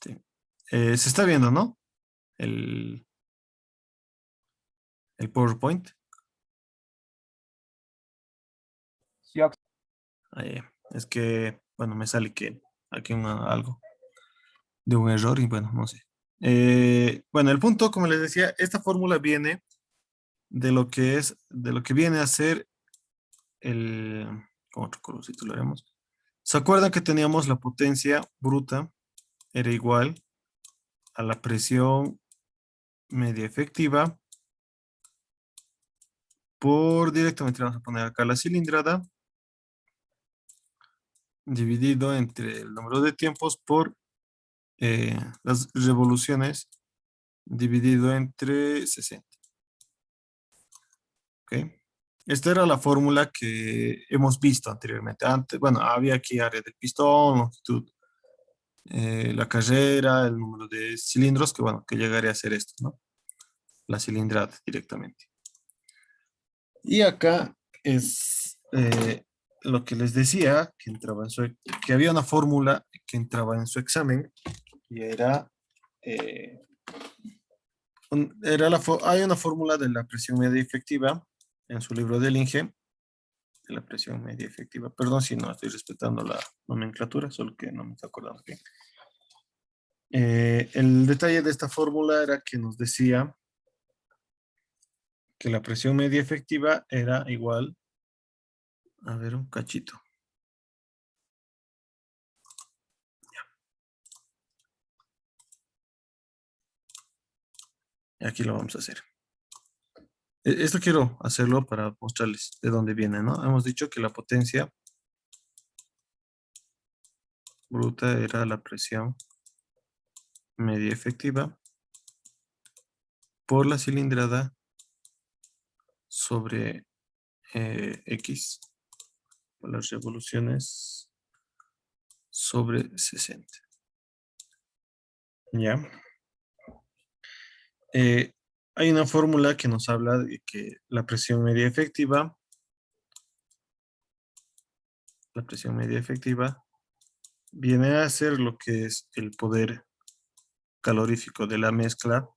Sí. Se está viendo, ¿no? El, el PowerPoint. Sí, Es que, bueno, me sale que aquí algo de un error y bueno, no sé. Bueno, el punto, como les decía, esta fórmula viene de lo que viene a ser el, con otro colorcito lo haremos. ¿Se acuerdan que teníamos la potencia bruta era igual a la presión media efectiva por directamente vamos a poner acá la cilindrada dividido entre el número de tiempos por las revoluciones dividido entre 60. ¿Ok? Esta era la fórmula que hemos visto anteriormente. Antes, bueno, había aquí área del pistón, longitud, la carrera, el número de cilindros, que bueno, que llegaría a ser esto, ¿no? La cilindrada directamente. Y acá es lo que les decía, que entraba en que había una fórmula que entraba en su examen y era, hay una fórmula de la presión media efectiva en su libro del INGE, de la presión media efectiva. Perdón si no estoy respetando la nomenclatura, solo que no me estoy acordando bien. El detalle de esta fórmula era que nos decía que la presión media efectiva era igual, a ver, un cachito. Aquí lo vamos a hacer. Esto quiero hacerlo para mostrarles de dónde viene, ¿no? Hemos dicho que la potencia bruta era la presión media efectiva por la cilindrada sobre X, por las revoluciones sobre 60. ¿Ya? Hay una fórmula que nos habla de que la presión media efectiva viene a ser lo que es el poder calorífico de la mezcla,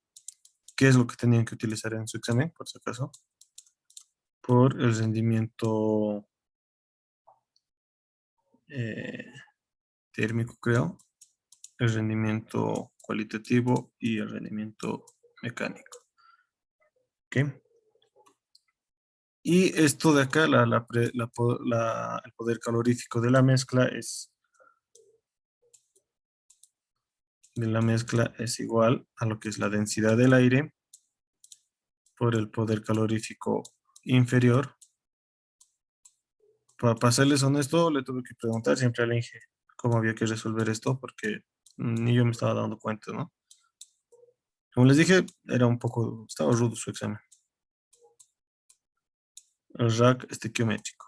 que es lo que tenían que utilizar en su examen, por si acaso, por el rendimiento térmico, creo, el rendimiento cualitativo y el rendimiento mecánico. ¿Ok? Y esto de acá, el poder calorífico de la mezcla es igual a lo que es la densidad del aire por el poder calorífico inferior. Para serles honesto, le tuve que preguntar siempre al Inge cómo había que resolver esto, porque ni yo me estaba dando cuenta, ¿no? Como les dije, estaba rudo su examen. El rack estequiométrico,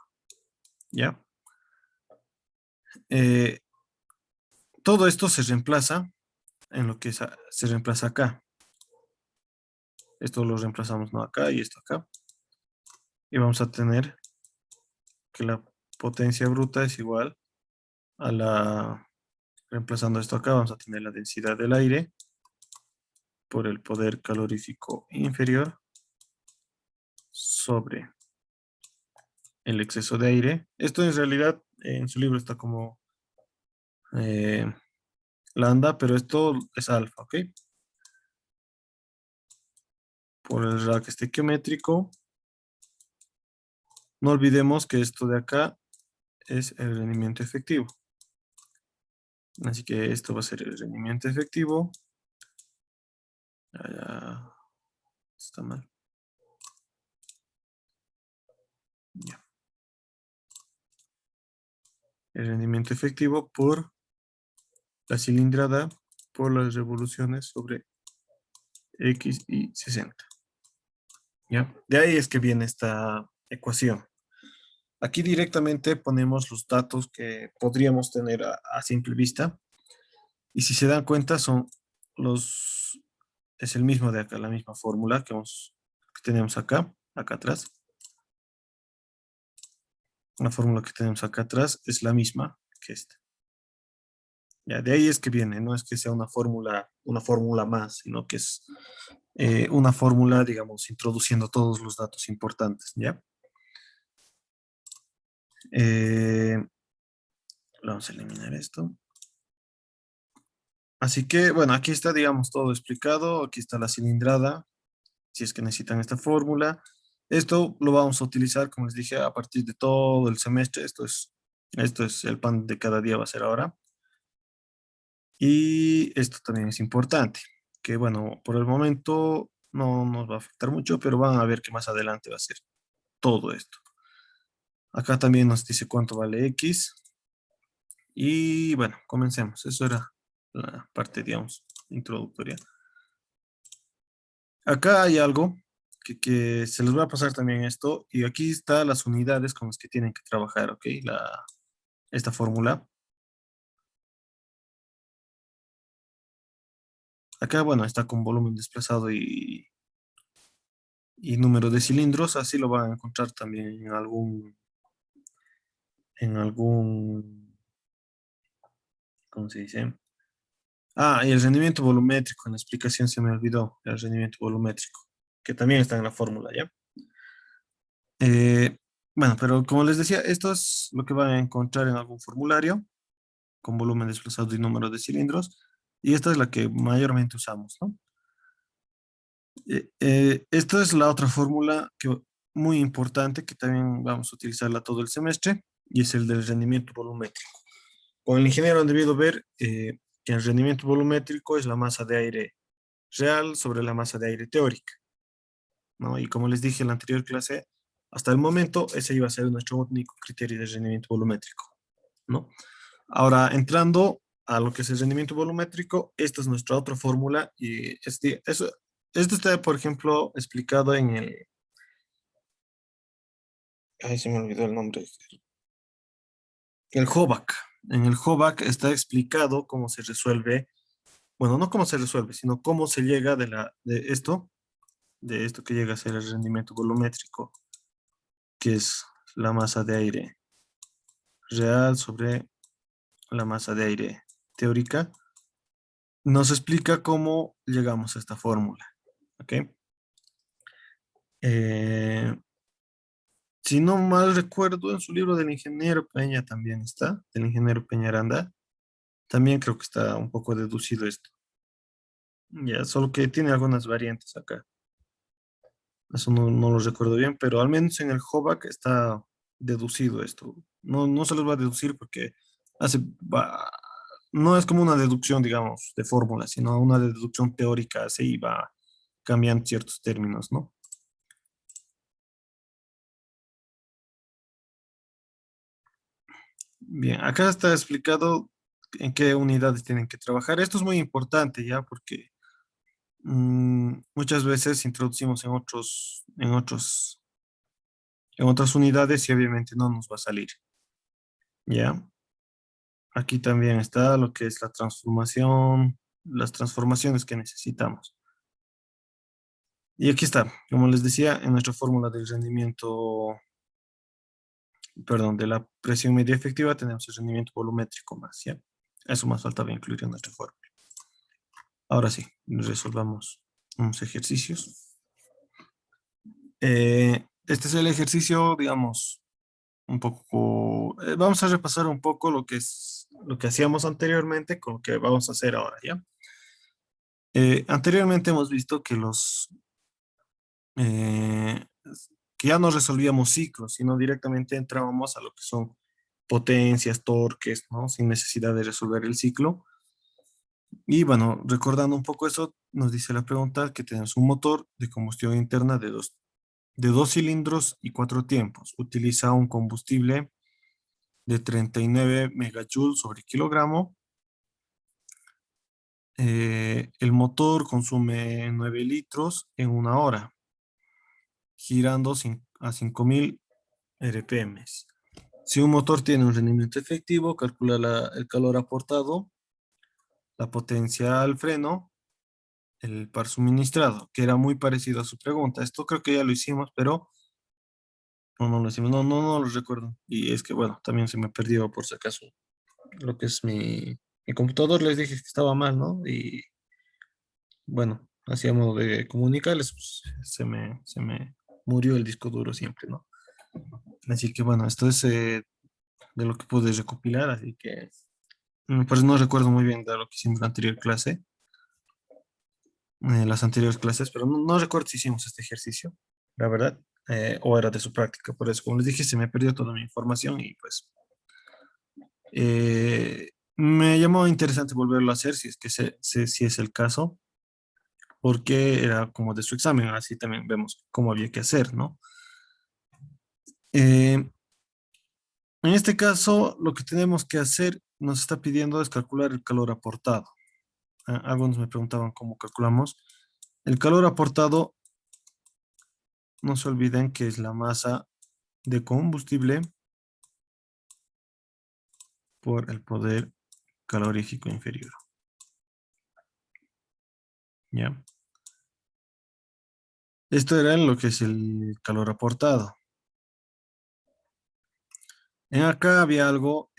¿ya? Eh, todo esto se reemplaza en lo que se reemplaza acá. Esto lo reemplazamos, ¿no? Acá y esto acá. Y vamos a tener que la potencia bruta es igual a reemplazando esto acá, vamos a tener la densidad del aire por el poder calorífico inferior sobre el exceso de aire. Esto en realidad en su libro está como eh, lambda, pero esto es alfa, ¿ok? Por el rack estequiométrico. No olvidemos que esto de acá es el rendimiento efectivo. Así que esto va a ser el rendimiento efectivo. Ah, está mal. Ya. El rendimiento efectivo por la cilindrada por las revoluciones sobre X y 60. ¿Ya? De ahí es que viene esta ecuación. Aquí directamente ponemos los datos que podríamos tener a simple vista. Y si se dan cuenta, es el mismo de acá, la misma fórmula que tenemos acá atrás. La fórmula que tenemos acá atrás es la misma que esta. Ya, de ahí es que viene, no es que sea una fórmula más, sino que es una fórmula, digamos, introduciendo todos los datos importantes, ¿ya? Eh, Vamos a eliminar esto. Así que, bueno, aquí está, digamos, todo explicado. Aquí está la cilindrada, si es que necesitan esta fórmula. Esto lo vamos a utilizar, como les dije, a partir de todo el semestre. Esto es el pan de cada día, va a ser ahora. Y esto también es importante, que bueno, por el momento no nos va a afectar mucho, pero van a ver que más adelante va a ser todo esto. Acá también nos dice cuánto vale X. Y bueno, comencemos. Eso era la parte, digamos, introductoria. Acá hay algo que se les va a pasar también esto. Y aquí está las unidades con las que tienen que trabajar, ¿ok? Esta fórmula. Acá, bueno, está con volumen desplazado y número de cilindros. Así lo van a encontrar también en algún, ¿cómo se dice? Ah, y el rendimiento volumétrico, en la explicación se me olvidó, el rendimiento volumétrico, que también está en la fórmula, ¿ya? Eh, bueno, pero como les decía, esto es lo que van a encontrar en algún formulario, con volumen desplazado y número de cilindros, y esta es la que mayormente usamos, ¿no? Esta es la otra fórmula muy importante que también vamos a utilizarla todo el semestre, y es el del rendimiento volumétrico. Con el ingeniero han debido ver que el rendimiento volumétrico es la masa de aire real sobre la masa de aire teórica, ¿no? Y como les dije en la anterior clase, hasta el momento ese iba a ser nuestro único criterio de rendimiento volumétrico, ¿no? Ahora, entrando a lo que es el rendimiento volumétrico, esta es nuestra otra fórmula y esto está, por ejemplo, explicado en ay, se me olvidó el nombre, el HOVAC. En el HOVAC está explicado cómo se resuelve, bueno, no cómo se resuelve, sino cómo se llega de esto que llega a ser el rendimiento volumétrico, que es la masa de aire real sobre la masa de aire teórica, nos explica cómo llegamos a esta fórmula. ¿Ok? Eh, si no mal recuerdo, en su libro del ingeniero Peña también está, del ingeniero Peña Aranda, también creo que está un poco deducido esto. Ya, solo que tiene algunas variantes acá. Eso no lo recuerdo bien, pero al menos en el HOVAC está deducido esto. No se los va a deducir porque hace, va- no es como una deducción, digamos, de fórmula, sino una deducción teórica, así va cambiando ciertos términos, ¿no? Bien, acá está explicado en qué unidades tienen que trabajar. Esto es muy importante ya porque muchas veces introducimos en otras unidades y obviamente no nos va a salir, ¿ya? Aquí también está lo que es la transformación, las transformaciones que necesitamos. Y aquí está, como les decía, en nuestra fórmula del rendimiento, perdón, de la presión media efectiva tenemos el rendimiento volumétrico más, ¿ya? Eso más faltaba incluir en nuestra fórmula. Ahora sí, resolvamos unos ejercicios. Este es el ejercicio, digamos, un poco, vamos a repasar un poco lo que hacíamos anteriormente con lo que vamos a hacer ahora, ¿ya? Anteriormente hemos visto eh, que ya no resolvíamos ciclos, sino directamente entrábamos a lo que son potencias, torques, ¿no? Sin necesidad de resolver el ciclo. Y bueno, recordando un poco eso, nos dice la pregunta que tenemos un motor de combustión interna de dos cilindros y cuatro tiempos. Utiliza un combustible de 39 megajoules sobre kilogramo. El motor consume 9 litros en una hora, girando a 5000 RPM. Si un motor tiene un rendimiento efectivo, calcula el calor aportado, la potencia al freno, el par suministrado, que era muy parecido a su pregunta. Esto creo que ya lo hicimos, pero no lo hicimos. No lo recuerdo. Y es que, bueno, también se me perdió por si acaso lo que es mi mi computador les dije que estaba mal, ¿no? Y bueno, hacíamos de comunicarles, pues, se me murió el disco duro siempre, ¿no? Así que bueno, esto es de lo que pude recopilar, así que pues no recuerdo muy bien de lo que hicimos en la anterior clase, las anteriores clases, pero no recuerdo si hicimos este ejercicio, la verdad, o era de su práctica. Por eso, como les dije, se me perdió toda mi información y pues me llamó interesante volverlo a hacer si es que si es el caso, porque era como de su examen, así también vemos cómo había que hacer, ¿no? En este caso, lo que tenemos que hacer, nos está pidiendo es calcular el calor aportado. Algunos me preguntaban cómo calculamos. El calor aportado, no se olviden que es la masa de combustible por el poder calorífico inferior. ¿Ya? Esto era lo que es el calor aportado. En acá había algo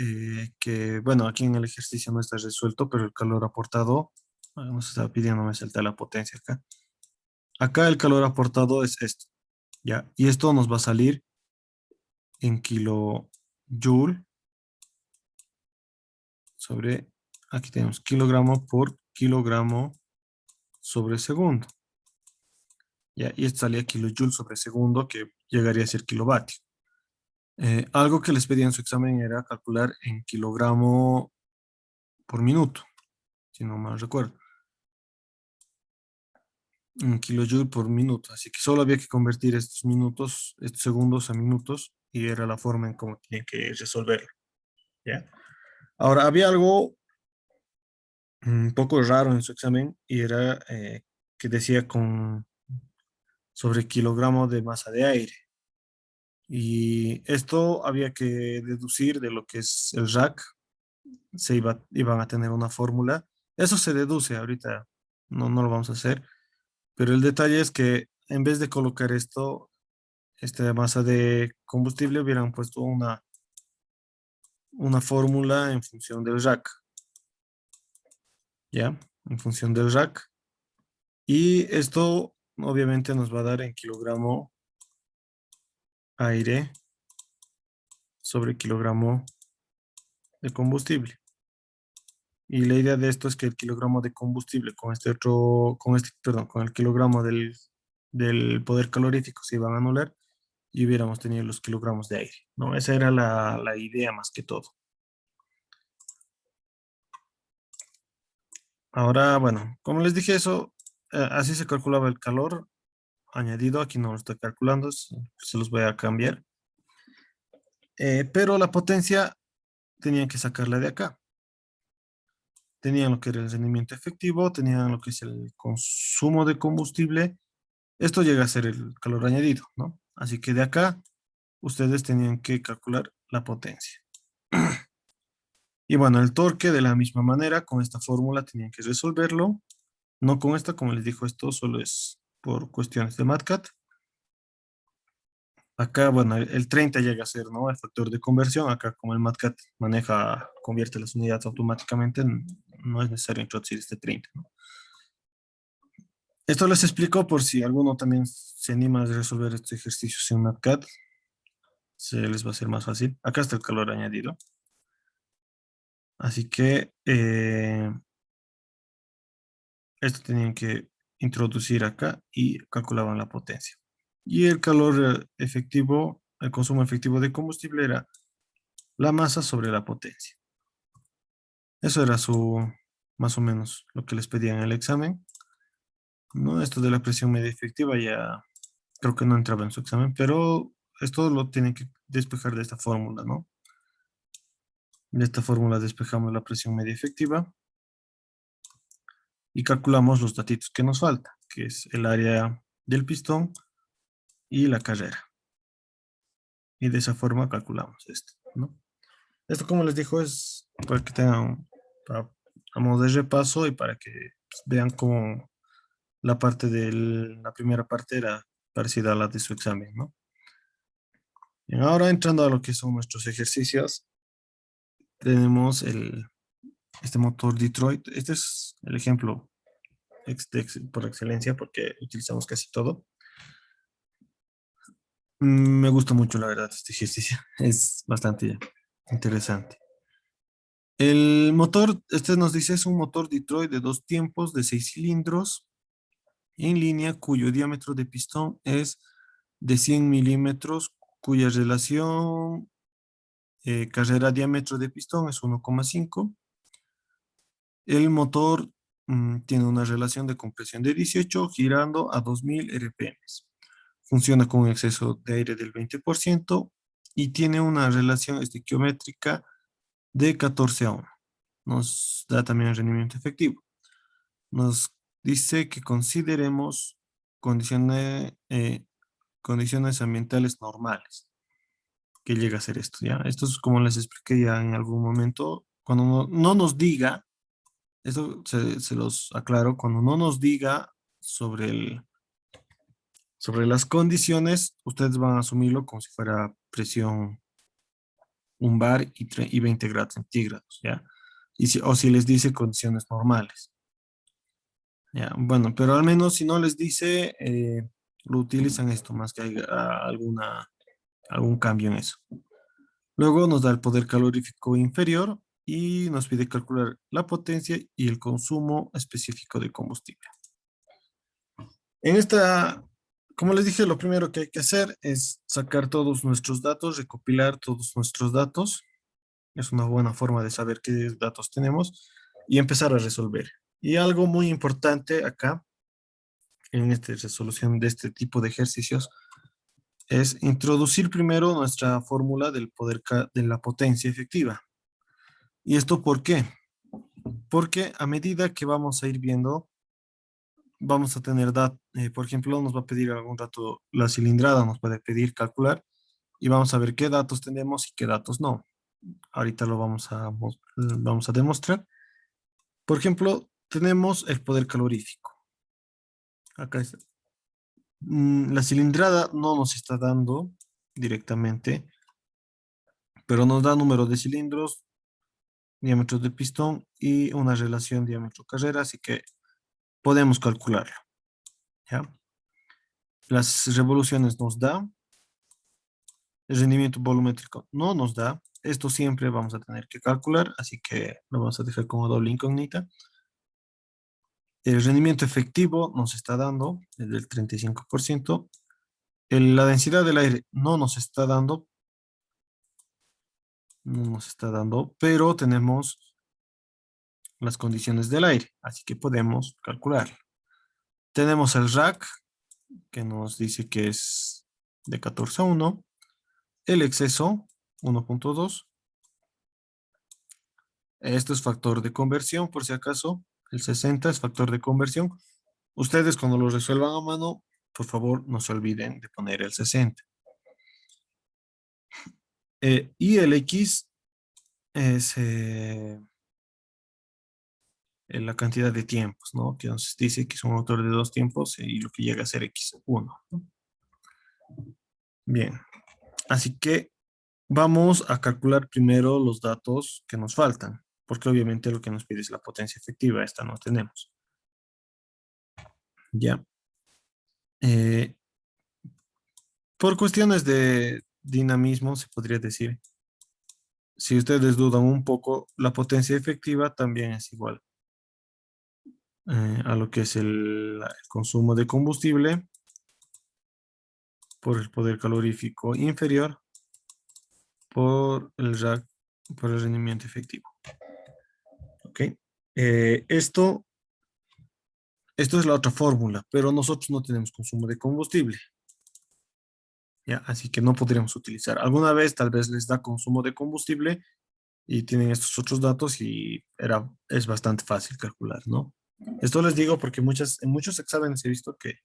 que, bueno, aquí en el ejercicio no está resuelto, pero el calor aportado, nos está pidiendo, me salta la potencia acá. Acá el calor aportado es esto, ¿ya? Y esto nos va a salir en kilojoule sobre, aquí tenemos kilogramo por kilogramo sobre segundo. ¿Ya? Y esto salía kilojoule sobre segundo, que llegaría a ser kilovatio. Algo que les pedía en su examen era calcular en kilogramo por minuto, si no mal recuerdo. En kilojoule por minuto. Así que solo había que convertir estos minutos, estos segundos a minutos, y era la forma en cómo tenía que resolverlo. ¿Ya? Ahora, había algo un poco raro en su examen y era que decía sobre kilogramo de masa de aire. Y esto había que deducir de lo que es el rack. Iban a tener una fórmula. Eso se deduce ahorita, no lo vamos a hacer. Pero el detalle es que en vez de colocar esta masa de combustible, hubieran puesto una fórmula en función del rack. ¿Ya? En función del rack. Y esto obviamente nos va a dar en kilogramo aire sobre kilogramo de combustible. Y la idea de esto es que el kilogramo de combustible perdón, con el kilogramo del poder calorífico se iban a anular y hubiéramos tenido los kilogramos de aire, ¿no? Esa era la idea más que todo. Ahora, bueno, como les dije eso, así se calculaba el calor añadido. Aquí no lo estoy calculando, se los voy a cambiar. Pero la potencia tenían que sacarla de acá. Tenían lo que era el rendimiento efectivo, tenían lo que es el consumo de combustible. Esto llega a ser el calor añadido, ¿no? Así que de acá ustedes tenían que calcular la potencia. Y bueno, el torque de la misma manera, con esta fórmula tenían que resolverlo. No con esta, como les dijo, esto solo es por cuestiones de MATCAT. Acá, bueno, el 30 llega a ser, ¿no? El factor de conversión. Acá, como el MATCAT convierte las unidades automáticamente, no es necesario introducir este 30, ¿no? Esto les explico por si alguno también se anima a resolver estos ejercicios en MATCAT, se les va a hacer más fácil. Acá está el calor añadido. Así que esto tenían que introducir acá y calculaban la potencia. Y el calor efectivo, el consumo efectivo de combustible era la masa sobre la potencia. Eso era más o menos lo que les pedían en el examen. No, esto de la presión media efectiva ya creo que no entraba en su examen, pero esto lo tienen que despejar de esta fórmula, ¿no? De esta fórmula despejamos la presión media efectiva y calculamos los datitos que nos falta, que es el área del pistón y la carrera. Y de esa forma calculamos esto, ¿no? Esto, como les dijo, es para que tengan a modo de repaso y para que pues, vean cómo la primera parte era parecida a la de su examen, ¿no? Bien, ahora entrando a lo que son nuestros ejercicios, tenemos este motor Detroit, este es el ejemplo por excelencia porque utilizamos casi todo. Me gusta mucho, la verdad, este ejercicio. Es bastante interesante. El motor, este nos dice, es un motor Detroit de 2 tiempos de 6 cilindros en línea cuyo diámetro de pistón es de 100 milímetros, cuya relación carrera-diámetro de pistón es 1,5. El motor tiene una relación de compresión de 18 girando a 2000 RPM. Funciona con un exceso de aire del 20% y tiene una relación estequiométrica de 14 a 1. Nos da también el rendimiento efectivo. Nos dice que consideremos condiciones, condiciones ambientales normales. Que llega a ser esto, ¿ya? Esto es como les expliqué ya en algún momento. Cuando no nos diga, esto se los aclaro, cuando no nos diga sobre las condiciones, ustedes van a asumirlo como si fuera presión un bar y 20 grados centígrados, ¿ya? O si les dice condiciones normales, ¿ya? Bueno, pero al menos si no les dice, lo utilizan esto más que haya algún cambio en eso. Luego nos da el poder calorífico inferior y nos pide calcular la potencia y el consumo específico de combustible. En esta, como les dije, lo primero que hay que hacer es sacar todos nuestros datos, recopilar todos nuestros datos. Es una buena forma de saber qué datos tenemos y empezar a resolver. Y algo muy importante acá, en esta resolución de este tipo de ejercicios, es introducir primero nuestra fórmula del poder de la potencia efectiva. ¿Y esto por qué? Porque a medida que vamos a ir viendo, vamos a tener datos, por ejemplo, nos va a pedir algún dato, la cilindrada nos puede pedir calcular y vamos a ver qué datos tenemos y qué datos no. Ahorita lo vamos a demostrar. Por ejemplo, tenemos el poder calorífico. Acá está. La cilindrada no nos está dando directamente, pero nos da número de cilindros, diámetros de pistón y una relación diámetro-carrera, así que podemos calcularlo, ¿ya? Las revoluciones nos da, el rendimiento volumétrico no nos da. Esto siempre vamos a tener que calcular, así que lo vamos a dejar como doble incógnita. El rendimiento efectivo nos está dando, es del 35%. La densidad del aire no nos está dando, pero tenemos las condiciones del aire, así que podemos calcular. Tenemos el rack, que nos dice que es de 14 a 1, el exceso, 1,2. Esto es factor de conversión, por si acaso, el 60 es factor de conversión. Ustedes cuando lo resuelvan a mano, por favor, no se olviden de poner el 60. Y el X es la cantidad de tiempos, ¿no? Que nos dice que es un motor de 2 tiempos y lo que llega a ser X1, ¿no? Bien, así que vamos a calcular primero los datos que nos faltan, porque obviamente lo que nos pide es la potencia efectiva, esta no tenemos. Ya. Eh, por cuestiones de dinamismo, se podría decir, si ustedes dudan un poco, la potencia efectiva también es igual a lo que es el consumo de combustible por el poder calorífico inferior por el rack, por el rendimiento efectivo. ¿Ok? Esto es la otra fórmula, pero nosotros no tenemos consumo de combustible. ¿Ya? Así que no podríamos utilizar. Alguna vez tal vez les da consumo de combustible y tienen estos otros datos y es bastante fácil calcular, ¿no? Esto les digo porque en muchos exámenes he visto que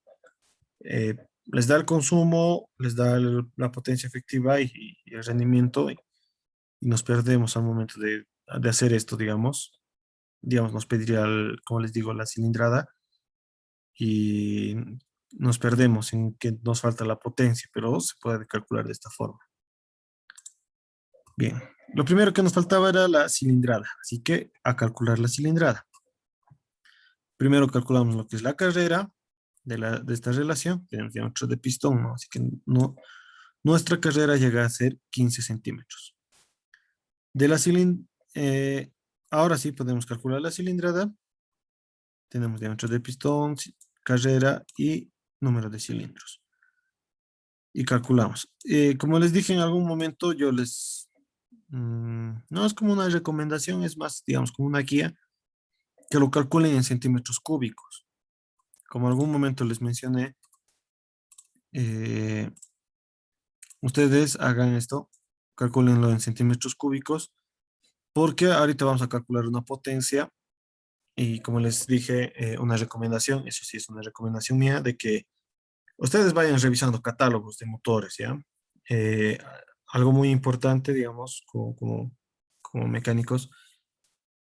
les da el consumo, les da la potencia efectiva y el rendimiento y nos perdemos al momento de hacer esto, digamos. Digamos, nos pediría, como les digo, la cilindrada y nos perdemos en que nos falta la potencia, pero se puede calcular de esta forma. Bien, Lo primero que nos faltaba era la cilindrada, así que a calcular la cilindrada. Primero calculamos lo que es la carrera de esta relación, tenemos diámetro de pistón, ¿no? Así que no, nuestra carrera llega a ser 15 centímetros. De la ahora sí podemos calcular la cilindrada. Tenemos diámetro de pistón, carrera y número de cilindros. Y calculamos. Como les dije en algún momento, no es como una recomendación, es más, digamos, como una guía, que lo calculen en centímetros cúbicos. Como en algún momento les mencioné, eh, ustedes hagan esto, calculenlo en centímetros cúbicos, porque ahorita vamos a calcular una potencia y como les dije, una recomendación, eso sí es una recomendación mía, de que ustedes vayan revisando catálogos de motores, ¿ya? Eh, Algo muy importante, digamos, como mecánicos,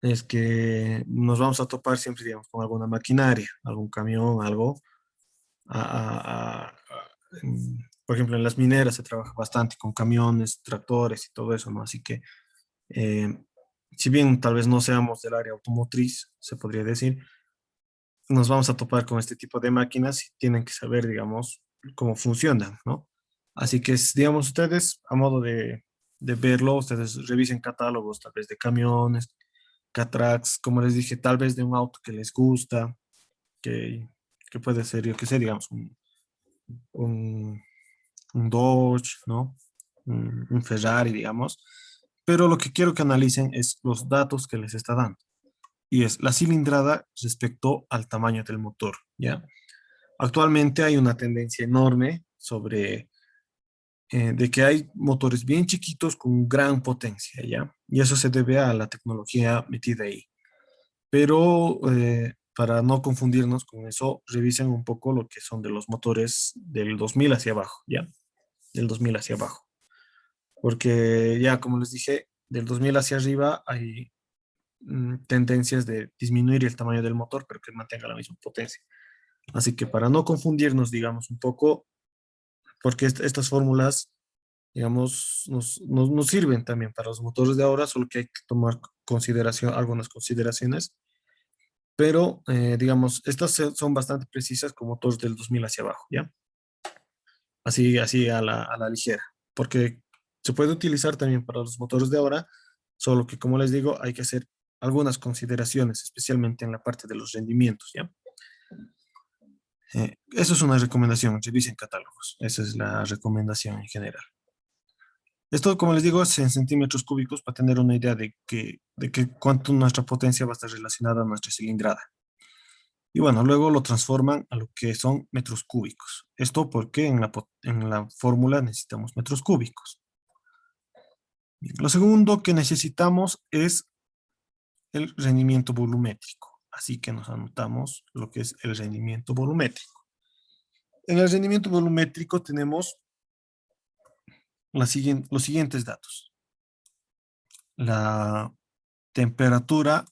es que nos vamos a topar siempre, digamos, con alguna maquinaria, algún camión, algo. Por ejemplo, en las mineras se trabaja bastante con camiones, tractores y todo eso, ¿no? Así que, eh, si bien tal vez no seamos del área automotriz, se podría decir, nos vamos a topar con este tipo de máquinas y tienen que saber, digamos, cómo funcionan, ¿no? Así que, digamos, ustedes, a modo de verlo, ustedes revisen catálogos, tal vez de camiones, Catrax, como les dije, tal vez de un auto que les gusta, que, que puede ser, yo qué sé, digamos, un, un Dodge, ¿no? Un Ferrari, digamos. Pero lo que quiero que analicen es los datos que les está dando. Y es la cilindrada respecto al tamaño del motor, ¿ya? Actualmente hay una tendencia enorme sobre de que hay motores bien chiquitos con gran potencia, ¿ya? Y eso se debe a la tecnología metida ahí. Pero para no confundirnos con eso, revisen un poco lo que son de los motores del 2000 hacia abajo, ¿ya? Del 2000 hacia abajo. Porque ya, como les dije, del 2000 hacia arriba hay tendencias de disminuir el tamaño del motor, pero que mantenga la misma potencia. Así que para no confundirnos, digamos, un poco, porque estas fórmulas, digamos, nos sirven también para los motores de ahora, solo que hay que tomar consideración, algunas consideraciones, pero digamos, estas son bastante precisas con motores del 2000 hacia abajo, ¿ya? Así a la ligera, porque se puede utilizar también para los motores de ahora, solo que como les digo, hay que hacer algunas consideraciones, especialmente en la parte de los rendimientos, ¿ya? Eso es una recomendación, revisen catálogos, esa es la recomendación en general. Esto, como les digo, es en centímetros cúbicos para tener una idea de que cuánto nuestra potencia va a estar relacionada a nuestra cilindrada. Y bueno, luego lo transforman a lo que son metros cúbicos. Esto porque en la fórmula necesitamos metros cúbicos. Bien, lo segundo que necesitamos es el rendimiento volumétrico. Así que nos anotamos lo que es el rendimiento volumétrico. En el rendimiento volumétrico tenemos los siguientes datos. La temperatura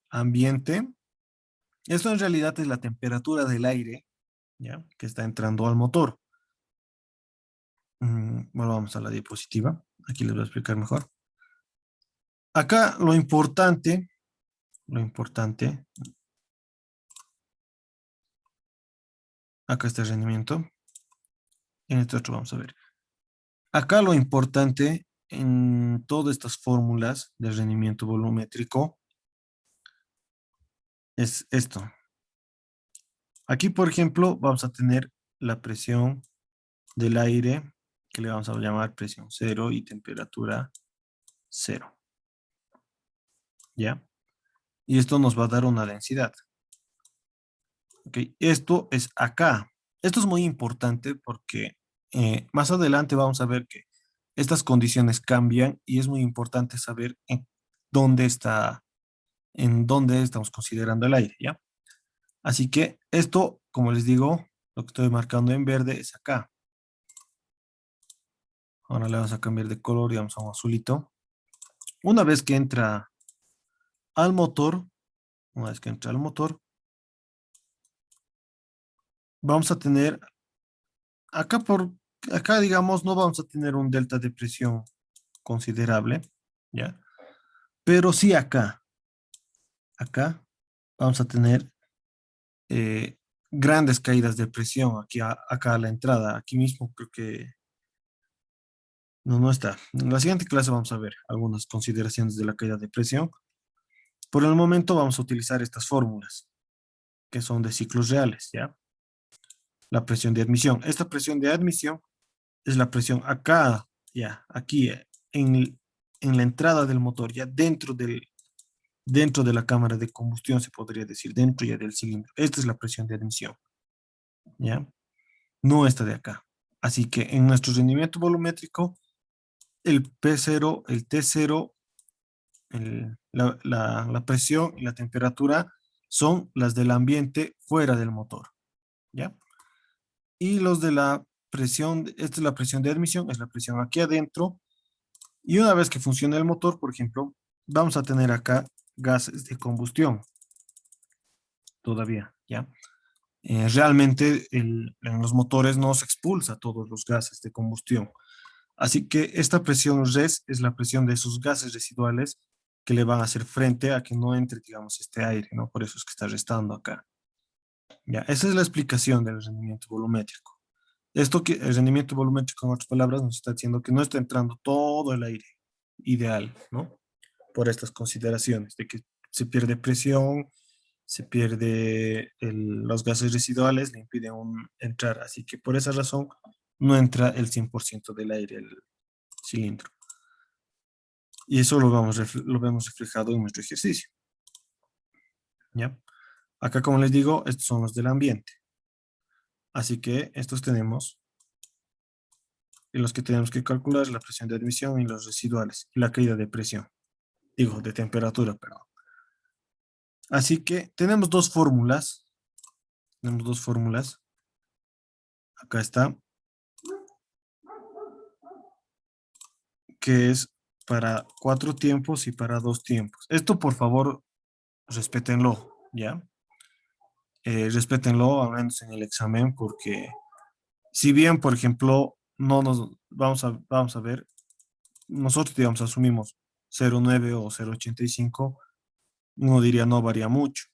ambiente. Esto en realidad es la temperatura del aire, ¿ya? Que está entrando al motor. Volvamos a la diapositiva. Aquí les voy a explicar mejor. Acá lo importante, acá está el rendimiento. En este otro vamos a ver. Acá lo importante en todas estas fórmulas de rendimiento volumétrico es esto. Aquí, por ejemplo, vamos a tener la presión del aire, que le vamos a llamar presión cero y temperatura cero. ¿Ya? Y esto nos va a dar una densidad. Ok, esto es acá. Esto es muy importante porque más adelante vamos a ver que estas condiciones cambian y es muy importante saber dónde está, en dónde estamos considerando el aire, ¿ya? Así que esto, como les digo, lo que estoy marcando en verde es acá. Ahora le vamos a cambiar de color y vamos a un azulito. Una vez que entra al motor, una vez que entra al motor, vamos a tener acá digamos, no vamos a tener un delta de presión considerable. ¿ya? Pero sí acá vamos a tener eh, grandes caídas de presión aquí, acá a la entrada, aquí mismo creo que no está. En la siguiente clase vamos a ver algunas consideraciones de la caída de presión. Por el momento vamos a utilizar estas fórmulas, que son de ciclos reales, ¿ya? La presión de admisión. Esta presión de admisión es la presión acá, ya, aquí, en la entrada del motor, ya dentro de la cámara de combustión, se podría decir, dentro ya del cilindro. Esta es la presión de admisión, ¿ya? No esta de acá. Así que en nuestro rendimiento volumétrico, el P0, el T0, la presión y la temperatura son las del ambiente fuera del motor, ¿ya? Y los de la presión, esta es la presión de admisión, es la presión aquí adentro. Y una vez que funcione el motor, por ejemplo, vamos a tener acá gases de combustión todavía, ¿ya? Realmente en los motores no se expulsa todos los gases de combustión. Así que esta presión res es la presión de esos gases residuales que le van a hacer frente a que no entre, digamos, este aire, ¿no? Por eso es que está restando acá. Ya, esa es la explicación del rendimiento volumétrico. Esto que el rendimiento volumétrico, en otras palabras, nos está diciendo que no está entrando todo el aire ideal, ¿no? Por estas consideraciones de que se pierde presión, se pierde los gases residuales, le impiden entrar. Así que por esa razón no entra el 100% del aire al cilindro. Y eso lo vemos reflejado en nuestro ejercicio. ¿Ya? Acá, como les digo, estos son los del ambiente. Así que estos tenemos, y los que tenemos que calcular es la presión de admisión y los residuales, y la caída de presión. Digo, de temperatura, perdón. Así que tenemos dos fórmulas. Tenemos dos fórmulas. Acá está. Que es para 4 tiempos y para 2 tiempos. Esto, por favor, respétenlo, ¿ya? Respétenlo, al menos en el examen, porque si bien, por ejemplo, no nos vamos a ver, nosotros, digamos, asumimos 0,9 o 0,85, uno diría no varía mucho.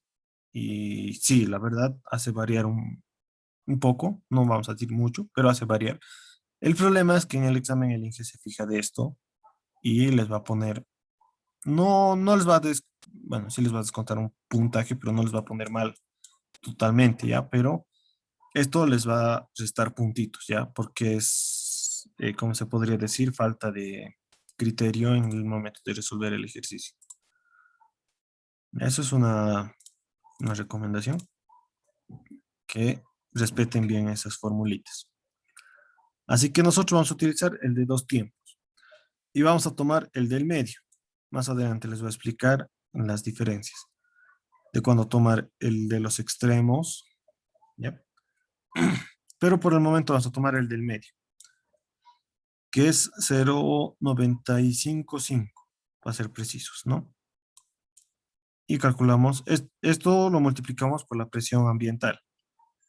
Y sí, la verdad, hace variar un poco, no vamos a decir mucho, pero hace variar. El problema es que en el examen el INGE se fija de esto y les va a poner, no les va a bueno, sí les va a descontar un puntaje, pero no les va a poner mal totalmente, ¿ya? Pero esto les va a restar puntitos, ¿ya? Porque es, ¿cómo se podría decir? Falta de criterio en el momento de resolver el ejercicio. Eso es una recomendación, que respeten bien esas formulitas. Así que nosotros vamos a utilizar el de 2 tiempos y vamos a tomar el del medio. Más adelante les voy a explicar las diferencias de cuando tomar el de los extremos, ¿ya? Pero por el momento vamos a tomar el del medio, que es 0,955, para ser precisos, ¿no? Y calculamos, esto lo multiplicamos por la presión ambiental,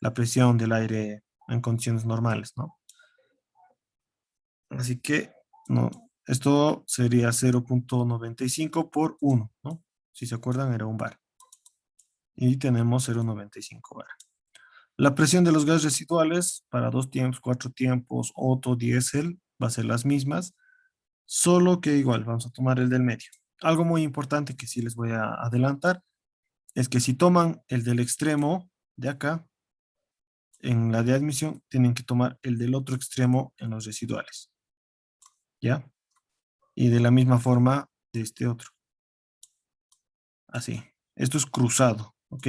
la presión del aire en condiciones normales, ¿no? Así que, no, esto sería 0,95 por 1, ¿no? Si se acuerdan, era un bar. Y tenemos 0,95 bar. La presión de los gases residuales para 2 tiempos, 4 tiempos, Otto, diésel, va a ser las mismas, solo que igual vamos a tomar el del medio. Algo muy importante que sí les voy a adelantar es que si toman el del extremo de acá, en la de admisión, tienen que tomar el del otro extremo en los residuales, ¿ya? Y de la misma forma de este otro. Así. Esto es cruzado, ¿ok?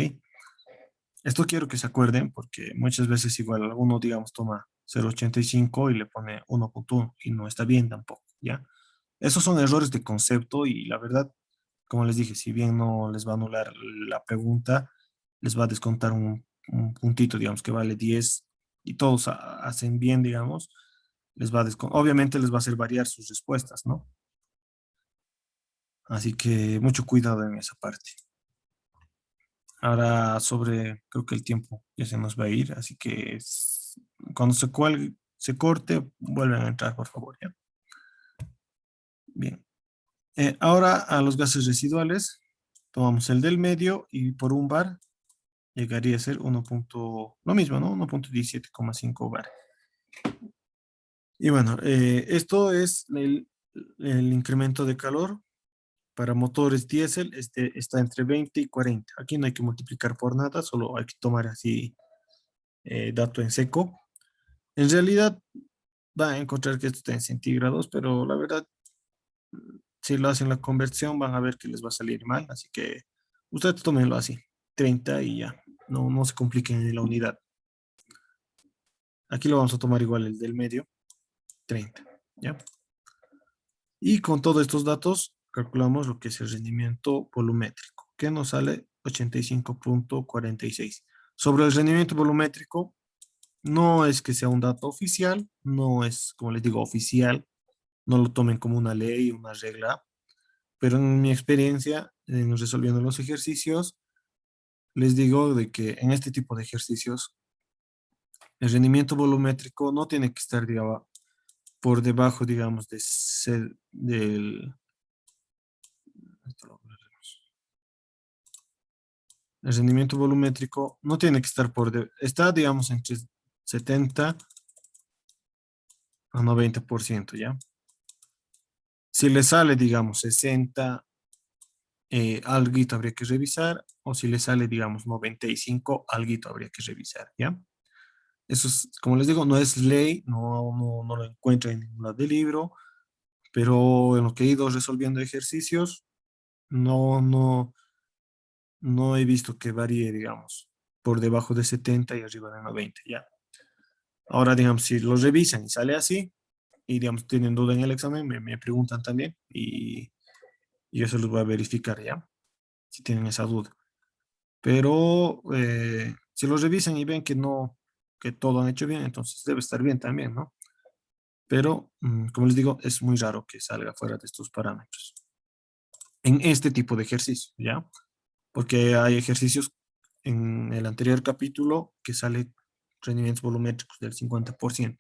Esto quiero que se acuerden porque muchas veces igual alguno, digamos, toma 0,85 y le pone 1,1 y no está bien tampoco, ¿ya? Esos son errores de concepto y la verdad, como les dije, si bien no les va a anular la pregunta, les va a descontar un puntito, digamos, que vale 10 y todos hacen bien, digamos, obviamente les va a hacer variar sus respuestas, ¿no? Así que mucho cuidado en esa parte. Ahora creo que el tiempo ya se nos va a ir, así que cuando se corte, vuelven a entrar, por favor, ¿ya? Bien. Ahora a los gases residuales, tomamos el del medio y por un bar llegaría a ser lo mismo, ¿no? 1.17,5 bar. Y bueno, esto es el incremento de calor para motores diésel, está entre 20 y 40. Aquí no hay que multiplicar por nada, solo hay que tomar así dato en seco. En realidad van a encontrar que esto está en centígrados, pero la verdad, si lo hacen la conversión, van a ver que les va a salir mal. Así que ustedes tómenlo así, 30 y ya. No se compliquen en la unidad. Aquí lo vamos a tomar igual el del medio, 30, ¿ya? Y con todos estos datos calculamos lo que es el rendimiento volumétrico, que nos sale 85.46. Sobre el rendimiento volumétrico, no es que sea un dato oficial, no es, como les digo, oficial, no lo tomen como una ley, una regla, pero en mi experiencia, en resolviendo los ejercicios, les digo de que en este tipo de ejercicios, el rendimiento volumétrico no tiene que estar, digamos, por debajo, digamos, del... esto lo borraremos. El rendimiento volumétrico no tiene que estar está, digamos, entre 70 a 90%, ¿ya? Si le sale, digamos, 60, alguito habría que revisar, o si le sale, digamos, 95, alguito habría que revisar, ¿ya? Eso es, como les digo, no es ley, no lo encuentro en ningún lado del libro, pero en lo que he ido resolviendo ejercicios, no, no, no he visto que varíe, digamos, por debajo de 70 y arriba de 90, ¿ya? Ahora, digamos, si lo revisan y sale así, y digamos, tienen duda en el examen, me preguntan también, y yo se los voy a verificar, ¿ya? Si tienen esa duda. Pero si lo revisan y ven que no, que todo han hecho bien, entonces debe estar bien también, ¿no? Pero, como les digo, es muy raro que salga fuera de estos parámetros en este tipo de ejercicio, ¿ya? Porque hay ejercicios en el anterior capítulo que sale rendimientos volumétricos del 50%,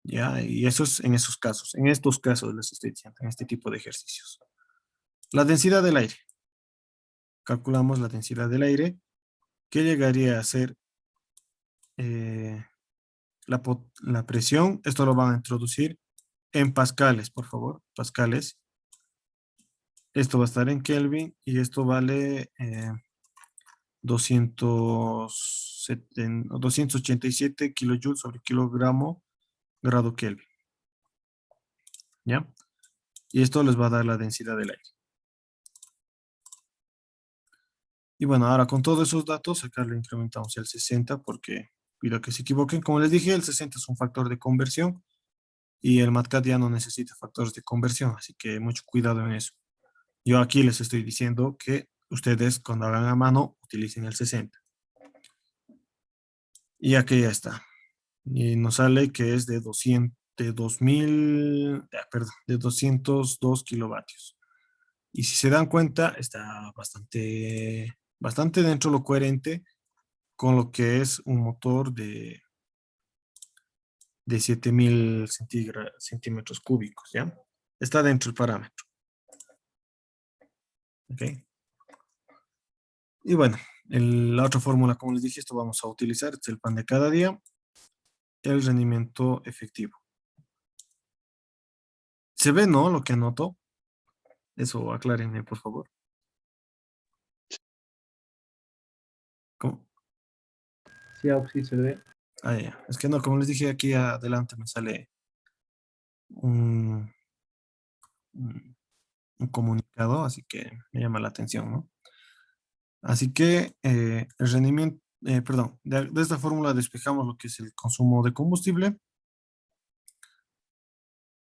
¿ya? Y eso es en esos casos, en estos casos les estoy diciendo, en este tipo de ejercicios. La densidad del aire. Calculamos la densidad del aire, que llegaría a ser eh, la presión. Esto lo van a introducir en pascales, por favor, pascales. Esto va a estar en Kelvin y esto vale 287 kilojoules sobre kilogramo grado Kelvin, ¿ya? Y esto les va a dar la densidad del aire. Y bueno, ahora con todos esos datos, acá lo incrementamos al 60 porque pido que se equivoquen. Como les dije, el 60 es un factor de conversión y el MATCAD ya no necesita factores de conversión, así que mucho cuidado en eso. Yo aquí les estoy diciendo que ustedes cuando hagan a mano utilicen el 60. Y aquí ya está. Y nos sale que es de 202 kilovatios. Y si se dan cuenta, está bastante dentro de lo coherente con lo que es un motor de 7000 centímetros cúbicos, ¿ya? Está dentro del parámetro. ¿Ok? Y bueno, la otra fórmula, como les dije, esto vamos a utilizar, es el pan de cada día, el rendimiento efectivo. ¿Se ve, no, lo que anoto? Eso, aclárenme, por favor. ¿Cómo? Sí, sí se ve. Ah, ya. Es que no, como les dije, aquí adelante me sale un, un- un comunicado, así que me llama la atención, ¿no? Así que el rendimiento, perdón, de esta fórmula despejamos lo que es el consumo de combustible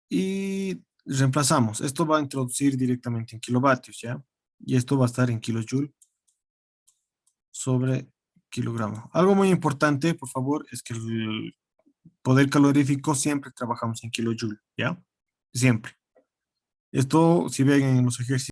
y reemplazamos. Esto va a introducir directamente en kilovatios, ¿ya? Y esto va a estar en kilojoule sobre kilogramo. Algo muy importante, por favor, es que el poder calorífico siempre trabajamos en kilojoule, ¿ya? Siempre. Esto, si ven en los ejercicios,